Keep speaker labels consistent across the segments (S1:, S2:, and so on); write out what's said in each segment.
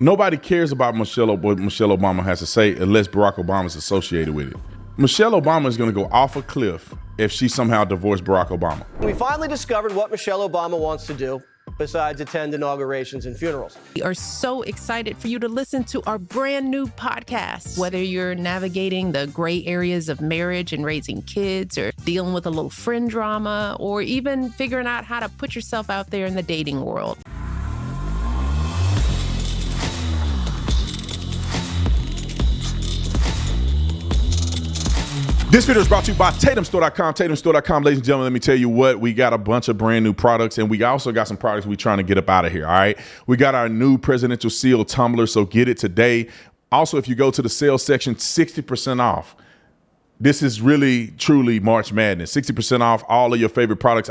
S1: Nobody cares about what Michelle Obama has to say unless Barack Obama is associated with it. Michelle Obama is going to go off a cliff if she somehow divorced Barack Obama.
S2: We finally discovered what Michelle Obama wants to do besides attend inaugurations and funerals.
S3: We are so excited for you to listen to our brand new podcast. Whether you're navigating the gray areas of marriage and raising kids, or dealing with a little friend drama, or even figuring out how to put yourself out there in the dating world.
S1: This video is brought to you by TatumStore.com. TatumStore.com, ladies and gentlemen, let me tell you what, we got a bunch of brand new products, and we also got some products we're trying to get up out of here, all right? We got our new Presidential Seal tumbler, so get it today. Also, if you go to the sales section, 60% off. This is really, truly March Madness. 60% off all of your favorite products.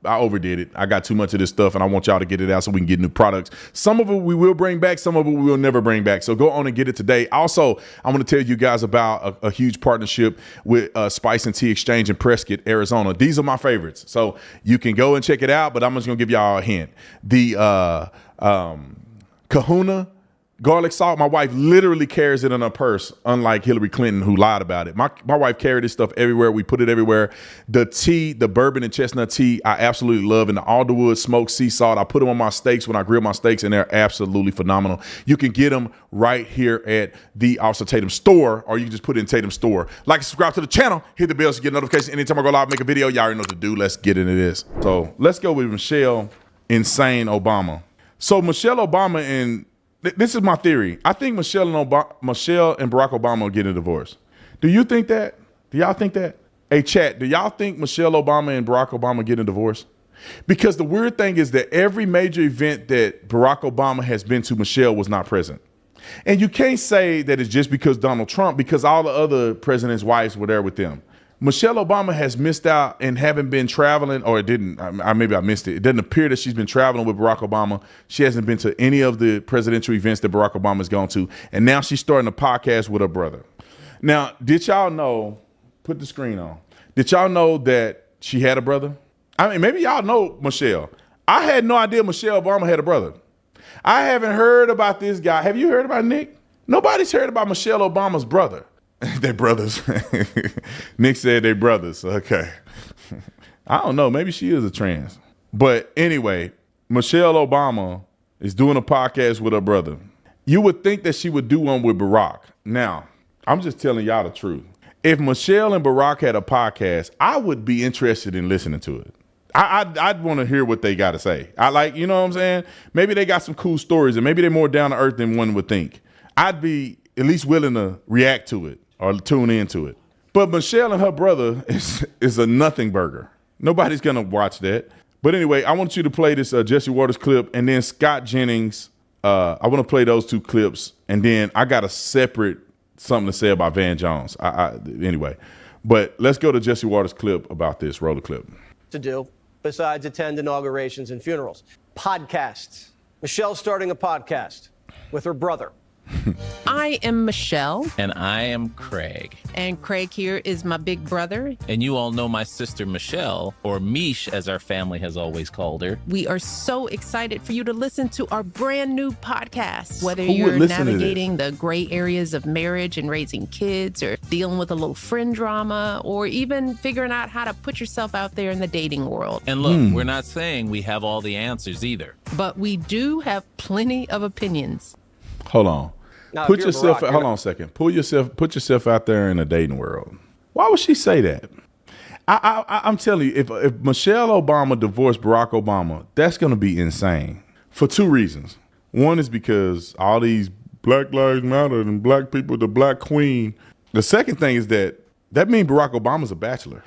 S1: I overdid it. I got too much of this stuff, and I want y'all to get it out so we can get new products. Some of it we will bring back. Some of it we will never bring back. So go on and get it today. Also, I want to tell you guys about a huge partnership with Spice and Tea Exchange in Prescott, Arizona. These are my favorites. So you can go and check it out, but I'm just going to give y'all a hint. The Kahuna garlic salt, my wife literally carries it in her purse, unlike Hillary Clinton, who lied about it. My wife carried this stuff everywhere. We put it everywhere. The tea, the bourbon and chestnut tea, I absolutely love. And the Alderwood smoked sea salt, I put them on my steaks when I grill my steaks, and they're absolutely phenomenal. You can get them right here at the Officer Tatum store, or you can just put it in Tatum store. Like and subscribe to the channel, hit the bell to get notifications anytime I go live, make a video. Y'all already know what to do. Let's get into this. So let's go with Michelle Insane Obama. So Michelle Obama and this is my theory. I think Michelle and Barack Obama are getting a divorce. Do you think that? Do y'all think that? Hey, chat, do y'all think Michelle Obama and Barack Obama are getting a divorce? Because the weird thing is that every major event that Barack Obama has been to, Michelle was not present. And you can't say that it's just because Donald Trump, because all the other presidents' wives were there with them. Michelle Obama has missed out and haven't been traveling, or it didn't, maybe I missed it. It doesn't appear that she's been traveling with Barack Obama. She hasn't been to any of the presidential events that Barack Obama has gone to. And now she's starting a podcast with her brother. Now, did y'all know, put the screen on, did y'all know that she had a brother? I mean, maybe y'all know Michelle. I had no idea Michelle Obama had a brother. I haven't heard about this guy. Have you heard about Nick? Nobody's heard about Michelle Obama's brother. They're brothers. Nick said they're brothers. Okay. I don't know. Maybe she is a trans. But anyway, Michelle Obama is doing a podcast with her brother. You would think that she would do one with Barack. Now, I'm just telling y'all the truth. If Michelle and Barack had a podcast, I would be interested in listening to it. I'd want to hear what they got to say. You know what I'm saying? Maybe they got some cool stories, and maybe they're more down to earth than one would think. I'd be at least willing to react to it or tune into it. But Michelle and her brother is a nothing burger. Nobody's going to watch that. But anyway, I want you to play this Jesse Waters clip, and then Scott Jennings. I want to play those two clips, and then I got a separate something to say about Van Jones. Anyway, but let's go to Jesse Waters clip about this. Roll the clip.
S2: To do besides attend inaugurations and funerals. Podcasts. Michelle's starting a podcast with her brother.
S3: I am Michelle.
S4: And I am Craig.
S3: And Craig here is my big brother.
S4: And you all know my sister Michelle, or Mish as our family has always called her.
S3: We are so excited for you to listen to our brand new podcast. Whether
S1: Who would
S3: you're
S1: listen to
S3: navigating the gray areas of marriage and raising kids, or dealing with a little friend drama, or even figuring out how to put yourself out there in the dating world.
S4: And look, we're not saying we have all the answers either.
S3: But we do have plenty of opinions.
S1: Hold on.
S2: Now,
S1: Put yourself out there in the dating world. Why would she say that? I'm telling you, if Michelle Obama divorced Barack Obama, that's going to be insane for two reasons. One is because all these Black Lives Matter and black people, the black queen. The second thing is that means Barack Obama's a bachelor.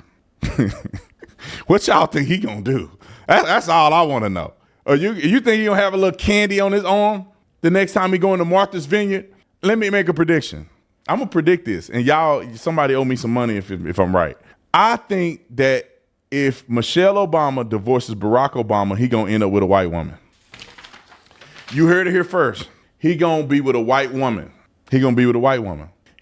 S1: What y'all think he going to do? That's all I want to know. Or you think he going to have a little candy on his arm the next time he go into Martha's Vineyard? Let me make a prediction. I'm going to predict this, and somebody owe me some money if I'm right. I think that if Michelle Obama divorces Barack Obama, he going to end up with a white woman. You heard it here first. He going to be with a white woman.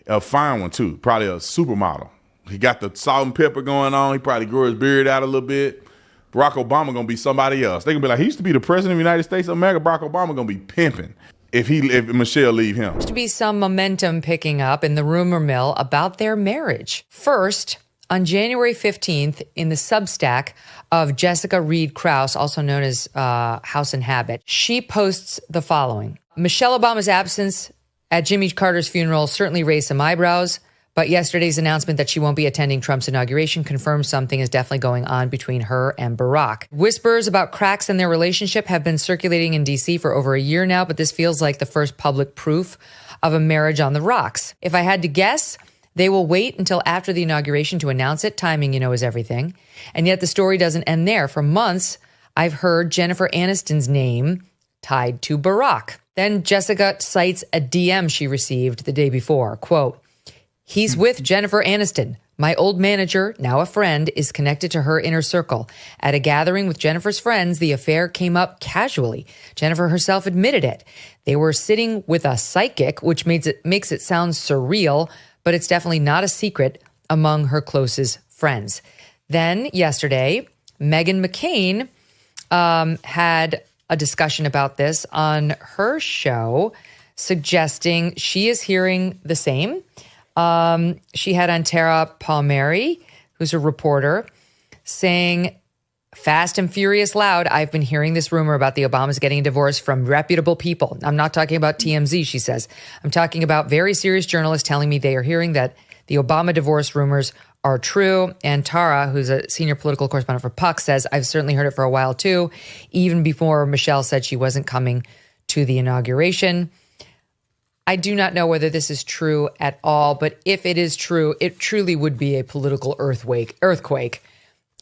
S1: A fine one, too. Probably a supermodel. He got the salt and pepper going on. He probably grew his beard out a little bit. Barack Obama going to be somebody else. They going to be like, he used to be the president of the United States of America. Barack Obama going to be pimping. if Michelle leave him.
S5: To be some momentum picking up in the rumor mill about their marriage. First, on January 15th, in the Substack of Jessica Reed Krause, also known as House and Habit, she posts the following. Michelle Obama's absence at Jimmy Carter's funeral certainly raised some eyebrows, but yesterday's announcement that she won't be attending Trump's inauguration confirms something is definitely going on between her and Barack. Whispers about cracks in their relationship have been circulating in D.C. for over a year now, but this feels like the first public proof of a marriage on the rocks. If I had to guess, they will wait until after the inauguration to announce it. Timing, is everything. And yet the story doesn't end there. For months, I've heard Jennifer Aniston's name tied to Barack. Then Jessica cites a DM she received the day before. Quote, he's with Jennifer Anniston. My old manager, now a friend, is connected to her inner circle. At a gathering with Jennifer's friends, the affair came up casually. Jennifer herself admitted it. They were sitting with a psychic, which makes it sound surreal, but it's definitely not a secret among her closest friends. Then yesterday, Meghan McCain had a discussion about this on her show, suggesting she is hearing the same. She had on Tara Palmieri, who's a reporter, saying, fast and furious loud, I've been hearing this rumor about the Obamas getting a divorce from reputable people. I'm not talking about TMZ, she says. I'm talking about very serious journalists telling me they are hearing that the Obama divorce rumors are true. And Tara, who's a senior political correspondent for Puck, says, I've certainly heard it for a while too, even before Michelle said she wasn't coming to the inauguration. I do not know whether this is true at all, but if it is true, it truly would be a political earthquake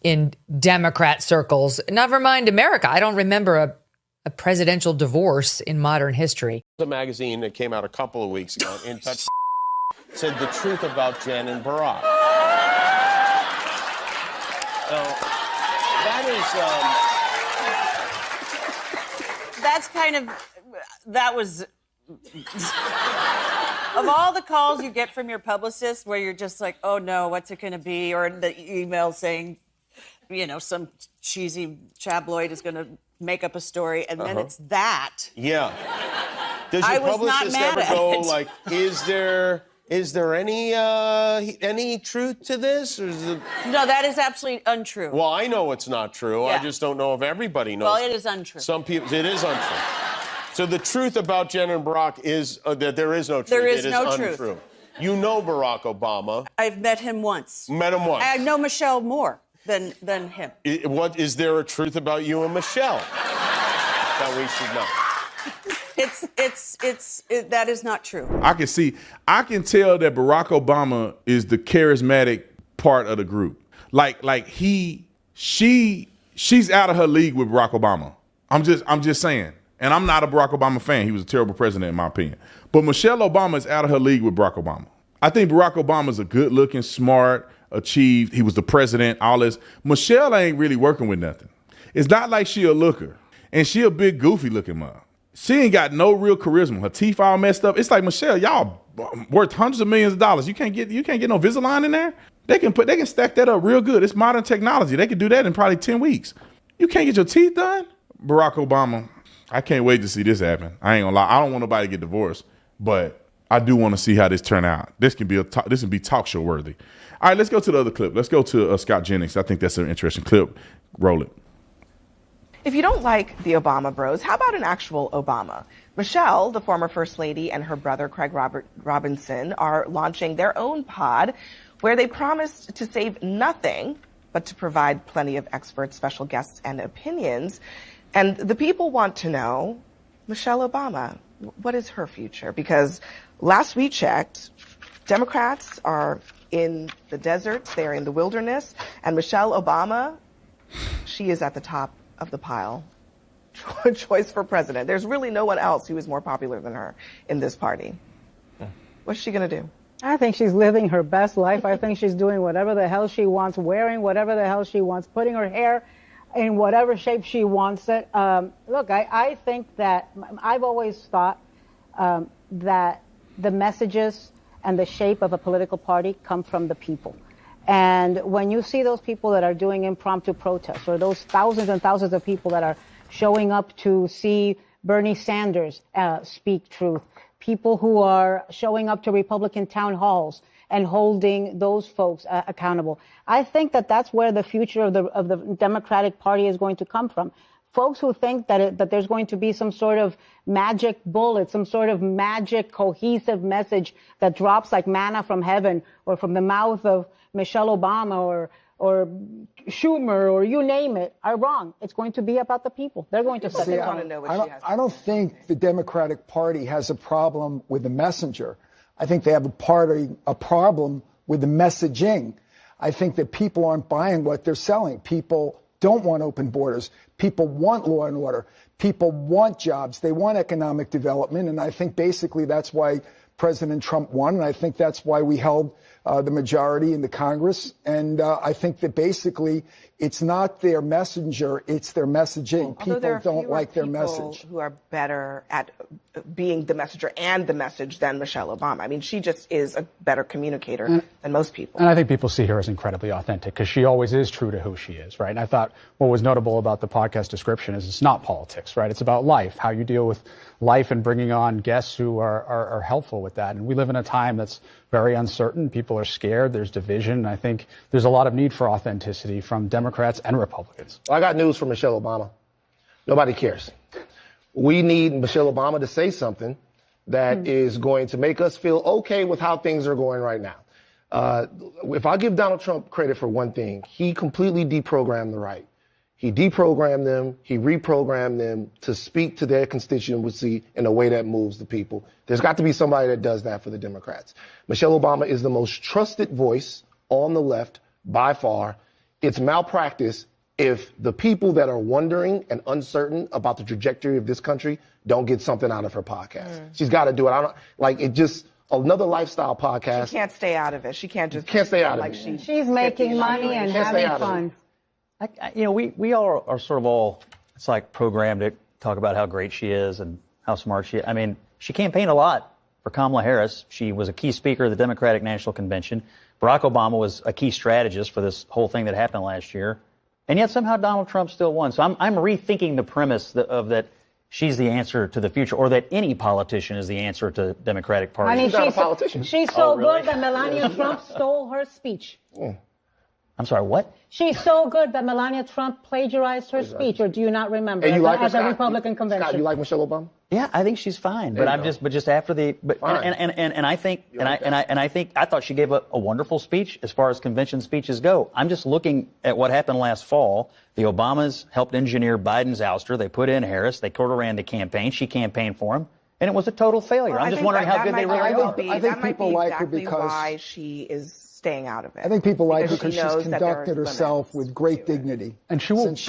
S5: in Democrat circles. Never mind America. I don't remember a presidential divorce in modern history.
S6: The magazine that came out a couple of weeks ago, In Touch, said the truth about Jen and Barack. Now,
S7: that was of all the calls you get from your publicist where you're just like, oh no, what's it going to be? Or the email saying, some cheesy tabloid is going to make up a story, and then it's that.
S6: Yeah. Does your publicist ever go like, is there any truth to this? Or is it...
S7: No, that is absolutely untrue.
S6: Well, I know it's not true. Yeah. I just don't know if everybody knows.
S7: Well, it is untrue.
S6: Some people, it is untrue. So the truth about Jen and Barack is that there is no truth.
S7: There is
S6: no
S7: truth.
S6: Untrue. You know Barack Obama.
S7: I've met him once.
S6: Met him once.
S7: I know Michelle more than him.
S6: What is there a truth about you and Michelle that we should know?
S7: That is not true.
S1: I can tell that Barack Obama is the charismatic part of the group. She's out of her league with Barack Obama. I'm just saying. And I'm not a Barack Obama fan. He was a terrible president, in my opinion. But Michelle Obama is out of her league with Barack Obama. I think Barack Obama's a good-looking, smart, achieved. He was the president, all this. Michelle ain't really working with nothing. It's not like she a looker. And she a big, goofy-looking mom. She ain't got no real charisma. Her teeth all messed up. It's like, Michelle, y'all worth hundreds of millions of dollars. You can't get no Invisalign in there? They can stack that up real good. It's modern technology. They can do that in probably 10 weeks. You can't get your teeth done? Barack Obama, I can't wait to see this happen. I ain't gonna lie. I don't want nobody to get divorced, but I do want to see how this turn out. This can be talk show worthy. All right, let's go to the other clip. Let's go to Scott Jennings. I think that's an interesting clip. Roll it.
S8: If you don't like the Obama bros, how about an actual Obama? Michelle, the former First Lady, and her brother Craig Robinson are launching their own pod where they promised to save nothing but to provide plenty of experts, special guests, and opinions. And the people want to know, Michelle Obama, what is her future? Because last we checked, Democrats are in the deserts, they're in the wilderness, and Michelle Obama, she is at the top of the pile. Choice for president. There's really no one else who is more popular than her in this party. What's she going to do?
S9: I think she's living her best life. I think she's doing whatever the hell she wants, wearing whatever the hell she wants, putting her hair in whatever shape she wants it. Look, I think that I've always thought that the messages and the shape of a political party come from the people. And when you see those people that are doing impromptu protests, or those thousands and thousands of people that are showing up to see Bernie Sanders speak truth. People who are showing up to Republican town halls and holding those folks accountable. I think that that's where the future of the Democratic Party is going to come from. Folks who think that there's going to be some sort of magic bullet, some sort of magic cohesive message that drops like manna from heaven or from the mouth of Michelle Obama or Schumer or you name it, are wrong. It's going to be about the people. They're going to set the tone.
S10: I don't think the Democratic Party has a problem with the messenger. I think they have a problem with the messaging. I think that people aren't buying what they're selling. People don't want open borders. People want law and order. People want jobs. They want economic development. And I think basically that's why President Trump won. And I think that's why we held the majority in the Congress. And I think that basically it's not their messenger, it's their messaging. People don't like their message.
S8: Who are better at being the messenger and the message than Michelle Obama. I mean, she just is a better communicator than most people.
S11: And I think people see her as incredibly authentic because she always is true to who she is, right? And I thought what was notable about the podcast description is it's not politics, right? It's about life, how you deal with life and bringing on guests who are helpful with that. And we live in a time that's very uncertain. People are scared. There's division. And I think there's a lot of need for authenticity from Democrats and Republicans.
S12: I got news for Michelle Obama. Nobody cares. We need Michelle Obama to say something that is going to make us feel okay with how things are going right now. If I give Donald Trump credit for one thing, he completely deprogrammed the right. He deprogrammed them. He reprogrammed them to speak to their constituency in a way that moves the people. There's got to be somebody that does that for the Democrats. Michelle Obama is the most trusted voice on the left by far. It's malpractice if the people that are wondering and uncertain about the trajectory of this country don't get something out of her podcast. She's got to do it. Another lifestyle podcast.
S8: She can't stay out of it. She can't just
S12: stay out of it.
S9: She's making money and having fun.
S13: We all are sort of all, it's like programmed to talk about how great she is and how smart she is. I mean, she campaigned a lot for Kamala Harris. She was a key speaker of the Democratic National Convention. Barack Obama was a key strategist for this whole thing that happened last year. And yet somehow Donald Trump still won. So I'm rethinking the premise of that she's the answer to the future, or that any politician is the answer to the Democratic Party.
S9: I mean,
S12: she's not a politician.
S9: She's so good that Melania Trump stole her speech.
S13: I'm sorry, what?
S9: She's so good that Melania Trump plagiarized her speech, or do you not remember?
S12: And you like her,
S9: at the Republican convention.
S12: Scott, you like Michelle Obama?
S13: Yeah, I think she's fine, but just after the, I thought she gave a wonderful speech as far as convention speeches go. I'm just looking at what happened last fall. The Obamas helped engineer Biden's ouster. They put in Harris. They ran the campaign. She campaigned for him, and it was a total failure. I'm just wondering how good they really are.
S10: I think people like her because
S8: why she is staying out of it.
S10: I think people like her because she's conducted herself with great dignity, and since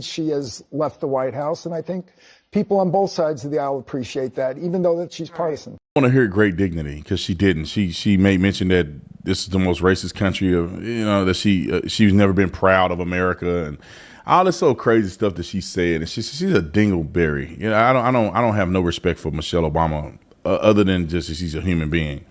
S10: she has left the White House, and I think people on both sides of the aisle appreciate that, even though that she's partisan.
S1: I want to hear great dignity because she didn't. She made mention that this is the most racist country that she's never been proud of America and all this so crazy stuff that she said. And she's a dingleberry. I don't have no respect for Michelle Obama other than just that she's a human being.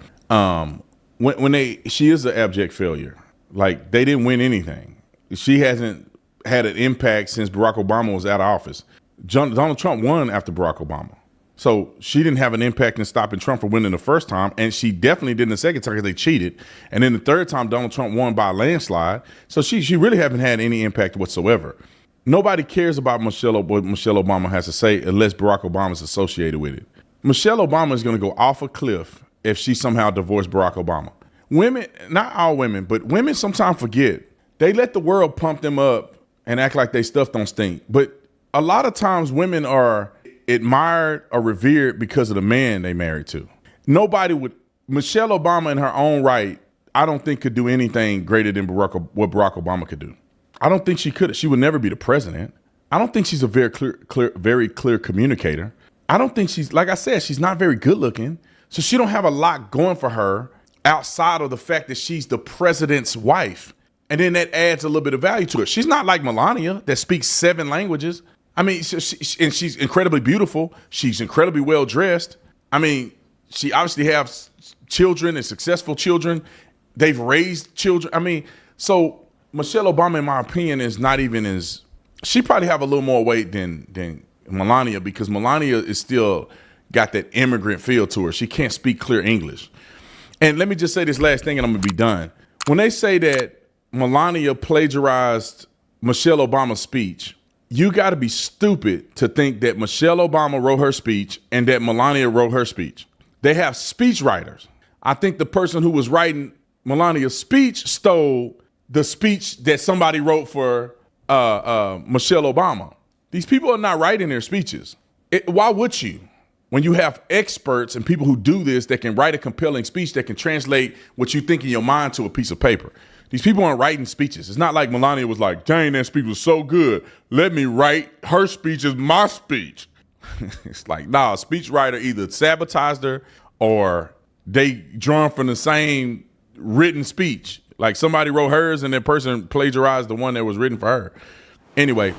S1: She is an abject failure. Like, they didn't win anything. She hasn't had an impact since Barack Obama was out of office. Donald Trump won after Barack Obama. So she didn't have an impact in stopping Trump from winning the first time, and she definitely didn't the second time because they cheated. And then the third time, Donald Trump won by a landslide. So she really haven't had any impact whatsoever. Nobody cares about what Michelle Obama has to say unless Barack Obama is associated with it. Michelle Obama is going to go off a cliff if she somehow divorced Barack Obama. Women, not all women, but women sometimes forget. They let the world pump them up and act like they stuff don't stink. But a lot of times women are admired or revered because of the man they married to. Michelle Obama in her own right, I don't think could do anything greater than what Barack Obama could do. I don't think she could. She would never be the president. I don't think she's a very clear communicator. I don't think like I said, she's not very good looking. So she don't have a lot going for her outside of the fact that she's the president's wife. And then that adds a little bit of value to it. She's not like Melania that speaks 7 languages. I mean, and she's incredibly beautiful. She's incredibly well dressed. I mean, she obviously has children and successful children. They've raised children. I mean, so Michelle Obama, in my opinion, is not even she probably have a little more weight than Melania, because Melania is still got that immigrant feel to her. She can't speak clear English. And let me just say this last thing and I'm going to be done. When they say that Melania plagiarized Michelle Obama's speech, you got to be stupid to think that Michelle Obama wrote her speech and that Melania wrote her speech. They have speech writers. I think the person who was writing Melania's speech stole the speech that somebody wrote for Michelle Obama. These people are not writing their speeches. Why would you? When you have experts and people who do this that can write a compelling speech that can translate what you think in your mind to a piece of paper. These people aren't writing speeches. It's not like Melania was like, dang, that speech was so good. Let me write her speech as my speech. It's like, nah, a speechwriter either sabotaged her or they drawn from the same written speech. Like somebody wrote hers and that person plagiarized the one that was written for her. Anyway,